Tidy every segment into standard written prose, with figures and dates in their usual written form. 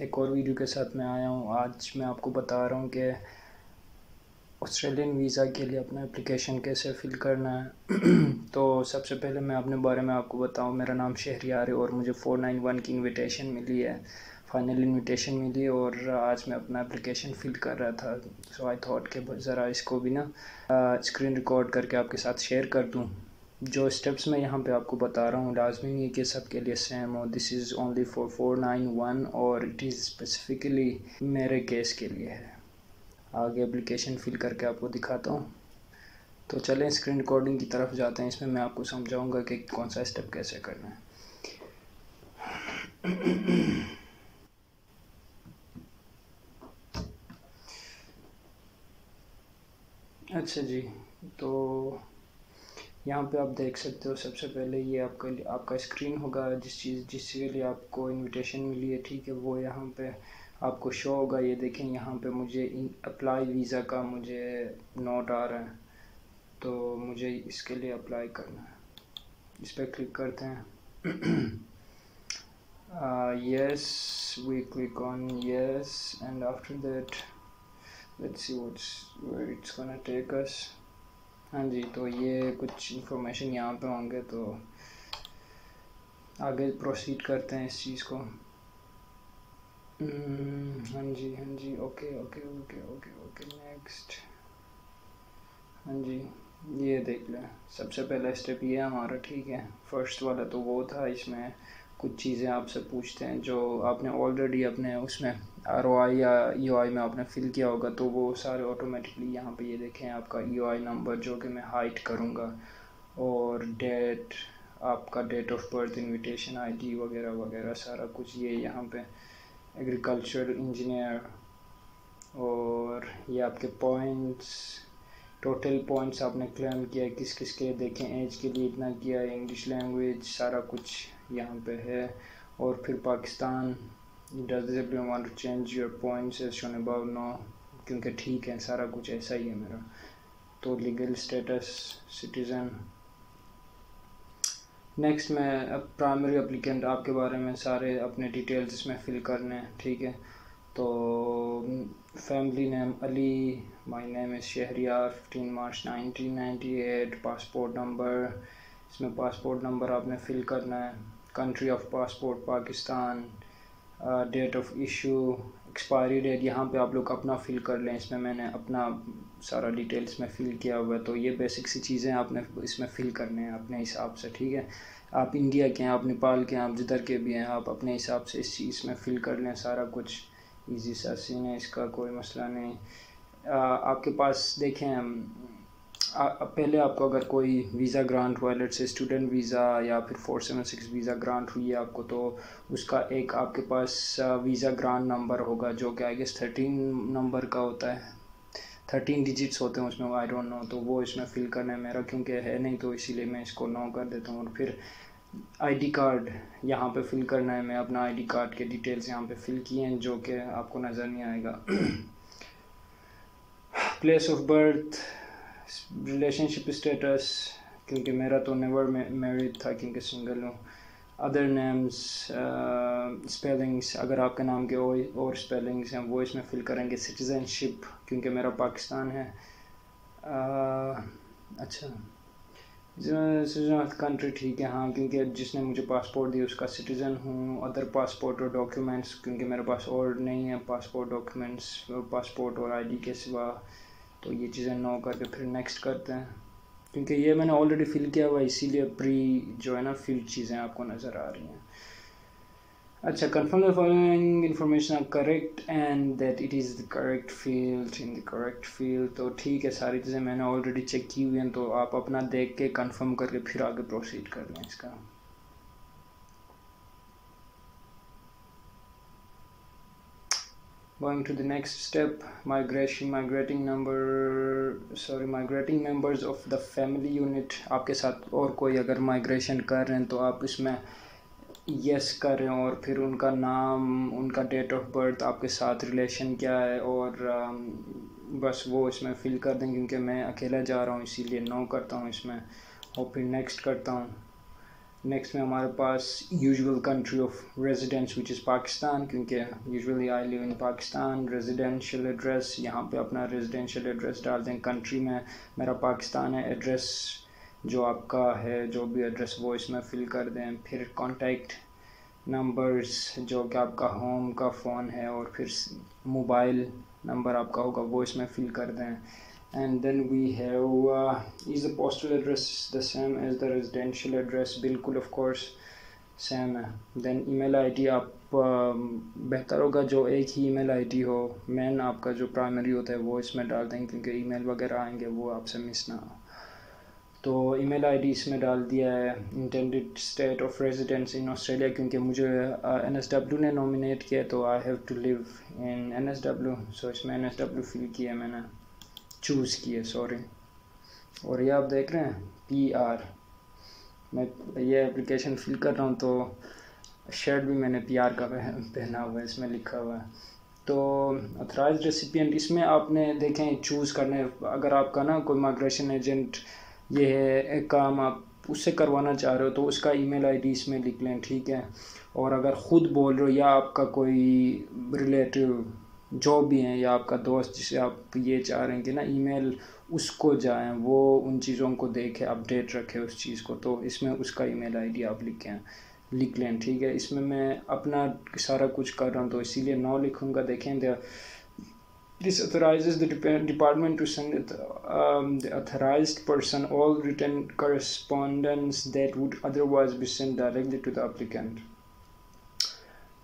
एक और वीडियो के साथ मैं आया हूँ। आज मैं आपको बता रहा हूँ कि ऑस्ट्रेलियन वीज़ा के लिए अपना एप्लीकेशन कैसे फ़िल करना है। तो सबसे पहले मैं अपने बारे में आपको बताऊँ। मेरा नाम शहरियार है और मुझे 491 की इनविटेशन मिली है, फाइनल इनविटेशन मिली और आज मैं अपना एप्लीकेशन फ़िल कर रहा था। सो आई थॉट कि ज़रा इसको भी ना स्क्रीन रिकॉर्ड करके आपके साथ शेयर कर दूँ। जो स्टेप्स मैं यहाँ पे आपको बता रहा हूँ लाजमी नहीं है कि सब के लिए सेम हो। दिस इज़ ओनली फॉर 491 और इट इज़ स्पेसिफ़िकली मेरे केस के लिए है। आगे एप्लीकेशन फ़िल करके आपको दिखाता हूँ। तो चलें स्क्रीन रिकॉर्डिंग की तरफ जाते हैं। इसमें मैं आपको समझाऊँगा कि कौन सा स्टेप कैसे करना है। अच्छा जी, तो यहाँ पे आप देख सकते हो सबसे पहले ये आपका स्क्रीन होगा जिस के लिए आपको इनविटेशन मिली है, ठीक है। वो यहाँ पे आपको शो होगा। ये देखें यहाँ पे मुझे अप्लाई वीज़ा का मुझे नोट आ रहा है, तो मुझे इसके लिए अप्लाई करना है। इस पर क्लिक करते हैं। yes, we click on yes and after that let's see where it's gonna take us। हाँ जी, तो ये कुछ इन्फॉर्मेशन यहाँ पे होंगे, तो आगे प्रोसीड करते हैं इस चीज़ को। हाँ जी, ओके नेक्स्ट। हाँ जी, ये देख लें सबसे पहला स्टेप ये हमारा, ठीक है। फर्स्ट वाला तो वो था, इसमें कुछ चीज़ें आपसे पूछते हैं जो आपने ऑलरेडी अपने उसमें ROI या EOI में आपने फ़िल किया होगा, तो वो सारे ऑटोमेटिकली यहाँ पे ये देखें आपका EOI नंबर जो कि मैं हाइड करूँगा, और डेट, आपका date of birth, invitation ID वगैरह वगैरह सारा कुछ ये यहाँ पे एग्रीकल्चर इंजीनियर, और ये आपके पॉइंट्स, टोटल पॉइंट्स आपने क्लेम किया किस किस के, देखें एज के लिए इतना किया, इंग्लिश लैंग्वेज सारा कुछ यहाँ पे है। और फिर Pakistan, does this want to change your points as shown above, no, क्योंकि ठीक है सारा कुछ ऐसा ही है मेरा। तो लीगल स्टेटस सिटीज़न। नेक्स्ट मैं अब प्राइमरी एप्लीकेंट, आपके बारे में सारे अपने डिटेल्स इसमें फिल करने हैं, ठीक है। तो family name Ali, my name is Shahriyar, 15 March 1998, passport number, इसमें पासपोर्ट नंबर आपने फिल करना है। Country of passport Pakistan, date of issue, expiry date यहाँ पे आप लोग अपना फ़िल कर लें। इसमें मैंने अपना सारा डिटेल्स में फ़िल किया हुआ है, तो ये बेसिक सी चीज़ें आपने इसमें फ़िल करने हैं अपने हिसाब से, ठीक है। आप इंडिया के हैं, आप नेपाल के हैं, आप जिधर के भी हैं, आप अपने हिसाब से इस चीज़ में फ़िल कर लें। सारा कुछ ईजी सा सीन है, इसका कोई मसला नहीं। आपके पास देखें पहले आपको अगर कोई वीज़ा ग्रांट हुआ, लेट्स से स्टूडेंट वीज़ा या फिर 476 वीज़ा ग्रांट हुई है आपको, तो उसका एक आपके पास वीज़ा ग्रांट नंबर होगा जो कि आई गेस 13 नंबर का होता है, 13 डिजिट्स होते हैं उसमें, आई डोंट नो। तो वो इसमें फ़िल करना है मेरा, क्योंकि है नहीं तो इसीलिए मैं इसको नो कर देता हूँ। और फिर ID कार्ड यहाँ पे फ़िल करना है। मैं अपना ID कार्ड के डिटेल्स यहाँ पे फ़िल किए हैं जो कि आपको नज़र नहीं आएगा। Place of birth, relationship status, क्योंकि मेरा तो नेवर मैरिड था क्योंकि सिंगल हूँ। अदर नेम्स, स्पेलिंग्स, अगर आपके नाम के और स्पेलिंग्स हैं वो इसमें फ़िल करेंगे। सिटीज़नशिप, क्योंकि मेरा पाकिस्तान है। अच्छा, सिटीज़न ऑफ कंट्री, ठीक है, हाँ, क्योंकि जिसने मुझे पासपोर्ट दिया उसका सिटीज़न हूँ। अदर पासपोर्ट और डॉक्यूमेंट्स, क्योंकि मेरे पास और नहीं है पासपोर्ट डॉक्यूमेंट्स, पासपोर्ट और ID के सिवा, तो ये चीज़ें नो करके फिर नेक्स्ट करते हैं। क्योंकि ये मैंने ऑलरेडी फ़िल किया हुआ है, इसीलिए प्री जो है ना फिल चीज़ें आपको नज़र आ रही हैं। अच्छा, confirm the following information are correct and that it is the correct field in the correct field. तो ठीक है, सारी चीज़ें मैंने ऑलरेडी चेक की हुई हैं, तो आप अपना देख के कंफर्म करके फिर आगे प्रोसीड कर लें इसका। Going to the next step, migrating members of the family unit। आपके साथ और कोई अगर माइग्रेशन कर रहे हैं तो आप इसमें यस करें, और फिर उनका नाम, उनका डेट ऑफ बर्थ, आपके साथ रिलेशन क्या है, और बस वो इसमें फ़िल कर दें। क्योंकि मैं अकेला जा रहा हूँ इसीलिए नो करता हूँ इसमें, और फिर नेक्स्ट करता हूँ। नेक्स्ट में हमारे पास usual country of residence which is Pakistan, क्योंकि usually I live in Pakistan. Residential address, यहाँ पे अपना रेजिडेंशियल एड्रेस डाल दें। कंट्री में मेरा पाकिस्तान है, एड्रेस जो आपका है जो भी एड्रेस वो इसमें फिल कर दें। फिर कॉन्टैक्ट नंबर्स जो कि आपका होम का फ़ोन है और फिर मोबाइल नंबर आपका होगा वो इसमें फिल कर दें। And then we have is the postal address the same as the residential address? बिल्कुल of course सेम है। then email ID आप बेहतर होगा जो एक ही email ID हो, मेन आपका जो प्राइमरी होता है वो इसमें डाल दें, क्योंकि email वगैरह आएंगे वो आपसे मिस ना हो। तो email ID इसमें डाल दिया है। intended state of residence in Australia, क्योंकि मुझे NSW ने नॉमिनेट किया तो I have to live in NSW, so इसमें NSW फिल किया मैंने, चूज़ किए सॉरी। और ये आप देख रहे हैं PR, मैं ये एप्लीकेशन फिल कर रहा हूँ तो शर्ट भी मैंने PR का पहना हुआ है, इसमें लिखा हुआ है। तो ऑथराइज्ड रेसिपिएंट, इसमें आपने देखें चूज़ करना है। अगर आपका ना कोई माइग्रेशन एजेंट ये है एक काम आप उससे करवाना चाह रहे हो तो उसका ईमेल आईडी इसमें लिख लें, ठीक है। और अगर ख़ुद बोल रहे हो या आपका कोई रिलेटिव जो भी हैं या आपका दोस्त जिसे आप ये चाह रहे हैं कि ना ईमेल उसको जाएं, वो उन चीज़ों को देखे, अपडेट रखे उस चीज़ को, तो इसमें उसका ईमेल आईडी आप लिख लें, ठीक है। इसमें मैं अपना सारा कुछ कर रहा हूँ तो इसीलिए 9 लिखूँगा। देखें this authorizes the department to send the authorized person all written correspondence that would otherwise be sent directly to the applicant.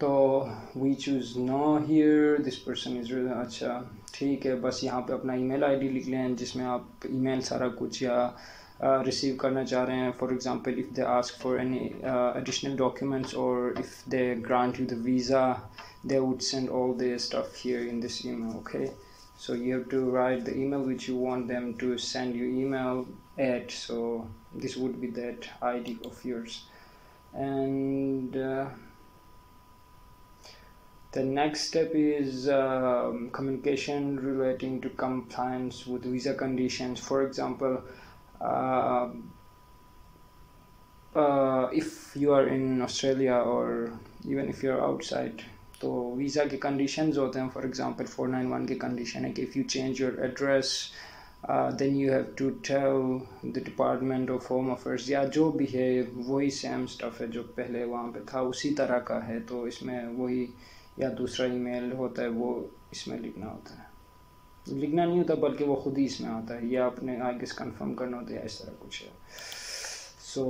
तो we choose no here, this person is really अच्छा ठीक है। बस यहाँ पे अपना ईमेल आईडी लिख लें जिसमें आप ईमेल सारा कुछ या रिसीव करना चाह रहे हैं। For example if they ask for any additional documents और if they grant you the visa they would send all the stuff here in this email, okay? So you have to write the email which you want them to send you email at, so this would be that ID of yours. And the next step is communication relating to compliance with visa conditions. For example, if you are in Australia or even if you are outside, तो visa के conditions होते हैं। For example 491 की condition है कि if you change your address then you have to tell the department of home affairs, या जो भी है वही सेम स्टफ़ है जो पहले वहाँ पे था उसी तरह का है, तो इसमें वही या दूसरा ईमेल होता है वो इसमें लिखना होता है। लिखना नहीं होता बल्कि वो खुद ही इसमें आता है, या आपने आगे कंफर्म करना होता है, इस तरह कुछ है। सो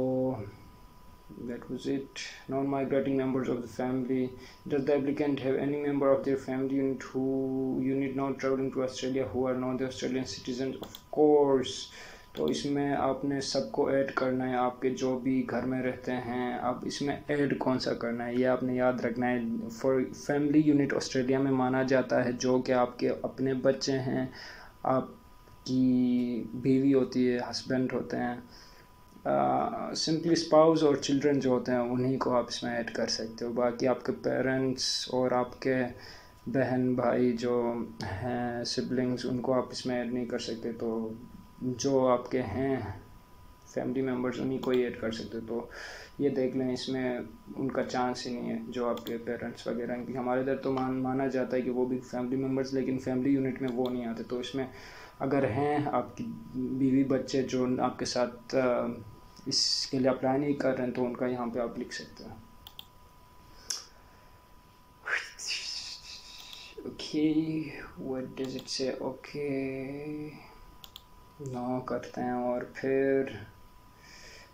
that was it. Non-migrating members of the family. Does the applicant have any member of their family unit who unit not traveling to Australia who are not the Australian citizens? Of course. तो इसमें आपने सबको add करना है, आपके जो भी घर में रहते हैं। अब इसमें ऐड कौन सा करना है ये आपने याद रखना है। फॉर फैमिली यूनिट ऑस्ट्रेलिया में माना जाता है जो कि आपके अपने बच्चे हैं, आपकी बीवी होती है, हस्बैंड होते हैं, सिंपली स्पाउस और चिल्ड्रन जो होते हैं उन्हीं को आप इसमें ऐड कर सकते हो। बाकी आपके पेरेंट्स और आपके बहन भाई जो हैं सिबलिंग्स उनको आप इसमें ऐड नहीं कर सकते, तो जो आपके हैं फैमिली मेम्बर्स उन्हीं को ही ऐड कर सकते हो। तो ये देख लें, इसमें उनका चांस ही नहीं है जो आपके पेरेंट्स वगैरह हैं। हमारे इधर तो माना जाता है कि वो भी फैमिली मेम्बर्स, लेकिन फैमिली यूनिट में वो नहीं आते। तो इसमें अगर हैं आपकी बीवी बच्चे जो आपके साथ इसके लिए अप्लाई नहीं कर रहे हैं तो उनका यहाँ पे आप लिख सकते हैं। ओके, व्हाट डज इट से? ओके, नो करते हैं। और फिर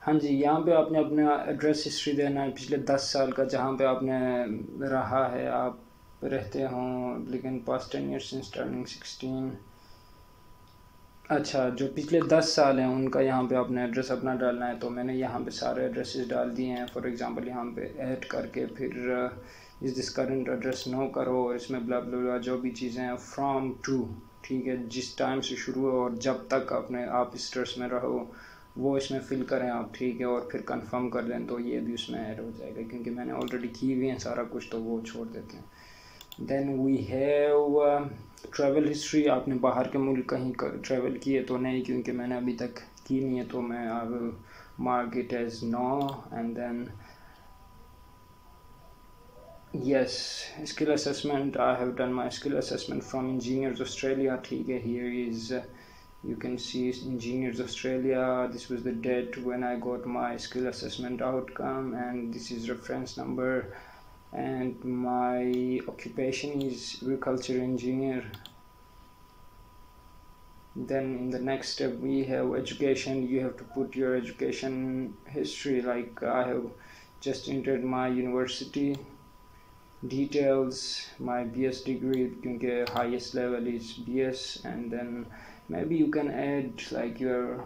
हाँ जी, यहाँ पे आपने अपना एड्रेस हिस्ट्री देना है पिछले 10 साल का, जहाँ पे आपने रहा है, आप रहते हों, लेकिन पास्ट 10 years सिंस टर्निंग 16। अच्छा, जो पिछले 10 साल हैं उनका यहाँ पे आपने एड्रेस अपना डालना है। तो मैंने यहाँ पे सारे एड्रेसेस डाल दिए हैं। फॉर एग्जांपल यहाँ पे ऐड करके फिर इस दिस करंट एड्रेस नो करो, और इसमें ब्ला ब्ला ब्ला जो भी चीज़ें हैं फ्रॉम टू, ठीक है, जिस टाइम से शुरू हो और जब तक आप इस एड्रेस में रहो वो इसमें फिल करें आप, ठीक है। और फिर कंफर्म कर लें तो ये भी उसमें ऐड हो जाएगा, क्योंकि मैंने ऑलरेडी की हुई है सारा कुछ, तो वो छोड़ देते हैं। Then we have travel history. आपने बाहर के मुल्क कहीं ट्रैवल किए तो नहीं, क्योंकि मैंने अभी तक की नहीं है, तो मैं I will mark it as no, and then yes, skill assessment. I have done my skill assessment from Engineers Australia. Here is you can see Engineers Australia. This was the date when I got my skill assessment outcome, and this is reference number, and my occupation is agriculture engineer. Then in the next step we have education. You have to put your education history, like I have just entered my university details, my BS degree, because highest level is BS, and then maybe you can add like your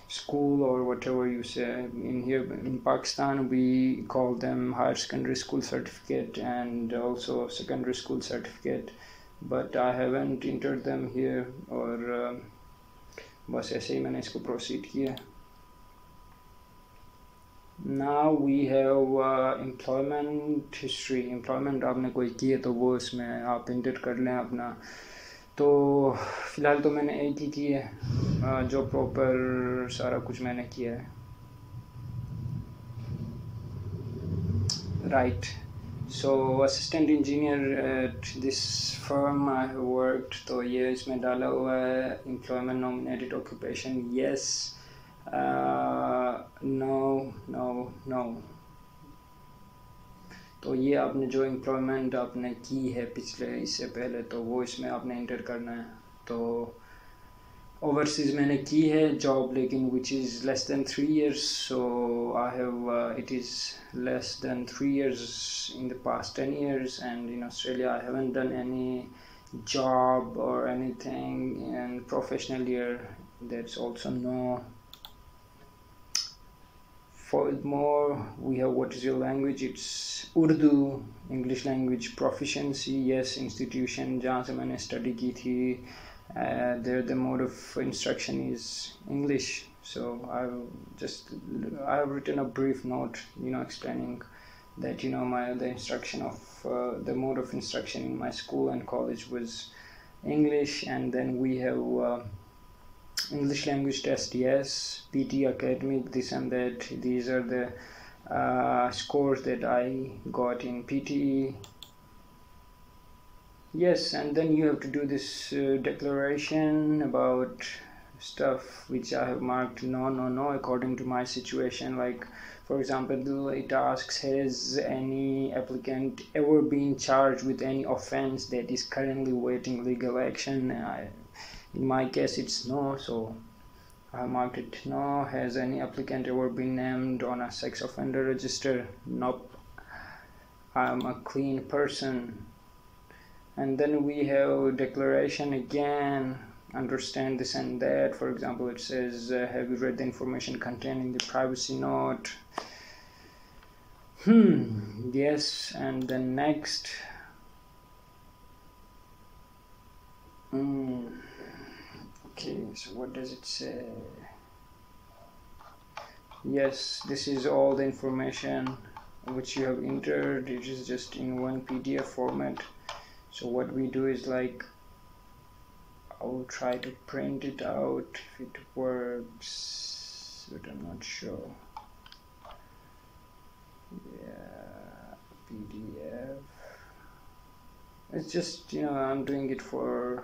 school or whatever you say. In here in Pakistan we call them higher secondary school certificate and also secondary school certificate, but I haven't entered them here, और बस ऐसे ही मैंने इसको proceed किया. Now we have employment history. employment आपने कोई किए तो वो इसमें आप इंटर कर लें अपना. तो फ़िलहाल तो मैंने एक ही की है जो प्रॉपर सारा कुछ मैंने किया है. Right. So assistant engineer at this firm I have worked. तो ये इसमें डाला हुआ है employment nominated occupation. Yes. No. तो ये आपने जो एम्प्लॉयमेंट आपने की है पिछले इससे पहले, तो वो इसमें आपने इंटर करना है. तो ओवरसीज़ मैंने की है जॉब, लेकिन which is less than 3 years. So I have it is less than 3 years in the past 10 years, and in Australia I haven't done any job or anything in professional year. That's also no. Furthermore, we have what is your language? It's Urdu, English language proficiency. Yes, institution जहाँ से मैंने study की थी, there the mode of instruction is English. So I have written a brief note, explaining that the instruction of the mode of instruction in my school and college was English, and then we have English language test, yes, PT, academic, this and that. These are the scores that I got in PTE. Yes, and then you have to do this declaration about stuff which I have marked no according to my situation. Like, for example, it asks, has any applicant ever been charged with any offense that is currently waiting legal action? In my case it's no, so I marked it no. Has any applicant ever been named on a sex offender register? Nope, I'm a clean person. And then we have declaration again, understand this and that. For example, it says have you read the information contained in the privacy note? Yes. And then next. Okay, so what does it say? Yes, this is all the information which you have entered. It is just in one PDF format. So what we do is, like, I will try to print it out if it works, but I'm not sure. Yeah, PDF. It's just, I'm doing it for,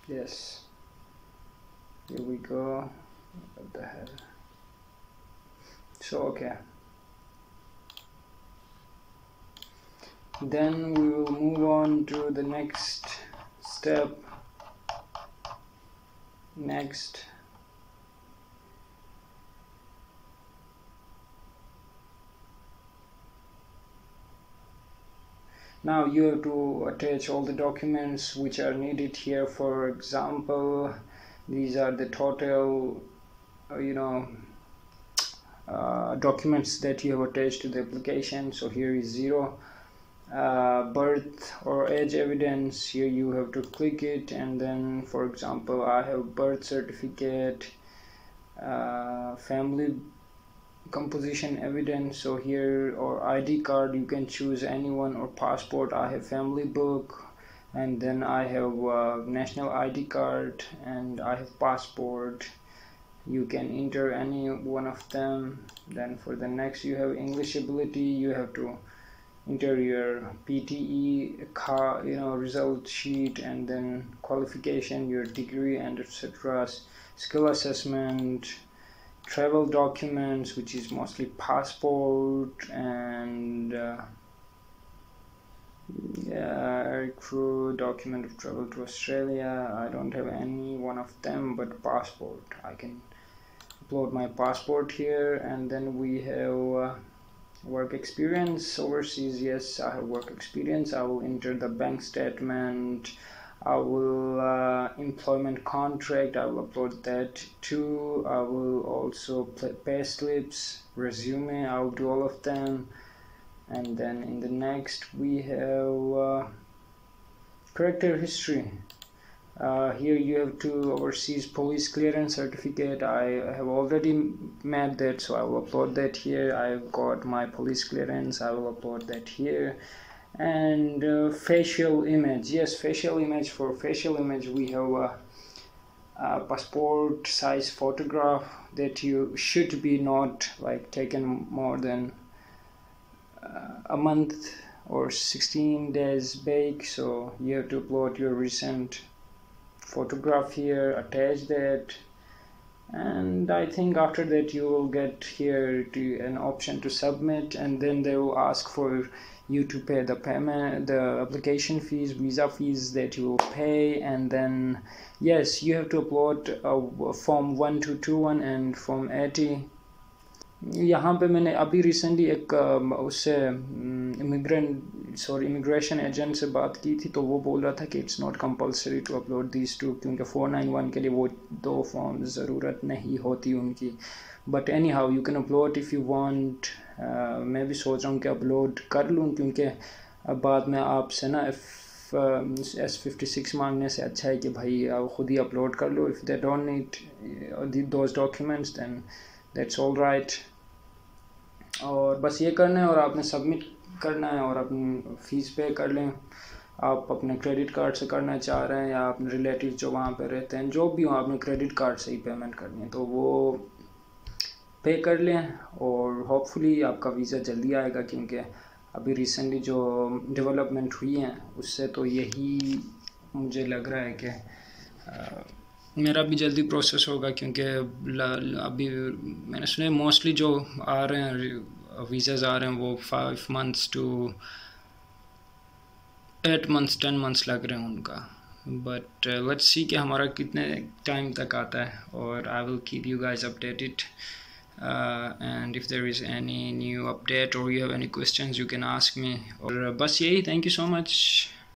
yes, here we go. What the hell? So okay, then we will move on to the next step. Next, now you have to attach all the documents which are needed here. For example, these are the total documents that you have attached to the application. So here is 0. Birth or age evidence, here you have to click it, and then, for example, I have birth certificate, family composition evidence, so here, or ID card, you can choose anyone, or passport. I have family book, and then I have national ID card, and I have passport. You can enter any one of them. Then for the next you have English ability. You have to enter your PTE result sheet, and then qualification, your degree, and etc. Skill assessment, travel documents, which is mostly passport, and crew document of travel to Australia. I don't have any one of them, but passport, I can upload my passport here. And then we have work experience overseas. Yes, I have work experience. I will enter the bank statement. I will employment contract, I will upload that too. I will also pay slips, resume, I will do all of them. And then in the next we have character history. Here you have to overseas police clearance certificate. I have already made that, so I will upload that here. I've got my police clearance, I will upload that here. And facial image. Yes, facial image. For facial image we have a passport size photograph that you should be not like taken more than a month or 16 days back. So you have to upload your recent photograph here, attach that, and I think after that you will get here an option to submit, and then they will ask for you to pay the payment, the application fees, visa fees that you will pay. And then yes, you have to upload form 1221 and form 80. यहाँ पे मैंने अभी recently एक उससे immigration agent से बात की थी, तो वो बोल रहा था कि it's not compulsory to upload these two, क्योंकि 491 के लिए वो 2 फॉर्म ज़रूरत नहीं होती उनकी. But any how you can upload if you want. मैं भी सोच रहा हूँ कि अपलोड कर लूँ, क्योंकि बाद में आपसे ना S56 मांगने से अच्छा है कि भाई आप ख़ुद ही अपलोड कर लो. If they don't need those documents then that's all right. और बस ये करना है और आपने सबमिट करना है और अपनी फ़ीस पे कर लें. आप अपने क्रेडिट कार्ड से करना चाह रहे हैं या अपने रिलेटिव जो वहाँ पे रहते हैं, जो भी हो, आपने क्रेडिट कार्ड से ही पेमेंट करनी है तो वो पे कर लें. और होपफुली आपका वीज़ा जल्दी आएगा, क्योंकि अभी रिसेंटली जो डेवलपमेंट हुई हैं उससे तो यही मुझे लग रहा है कि मेरा भी जल्दी प्रोसेस होगा. क्योंकि अभी मैंने सुना मोस्टली जो आ रहे हैं वीज़ाज़ आ रहे हैं वो 5 months to 8 months 10 months लग रहे हैं उनका. बट लेट्स सी कि हमारा कितने टाइम तक आता है. और I will keep you guys updated. And if there is any new update or you have any questions you can ask me. और बस यही. Thank you so much.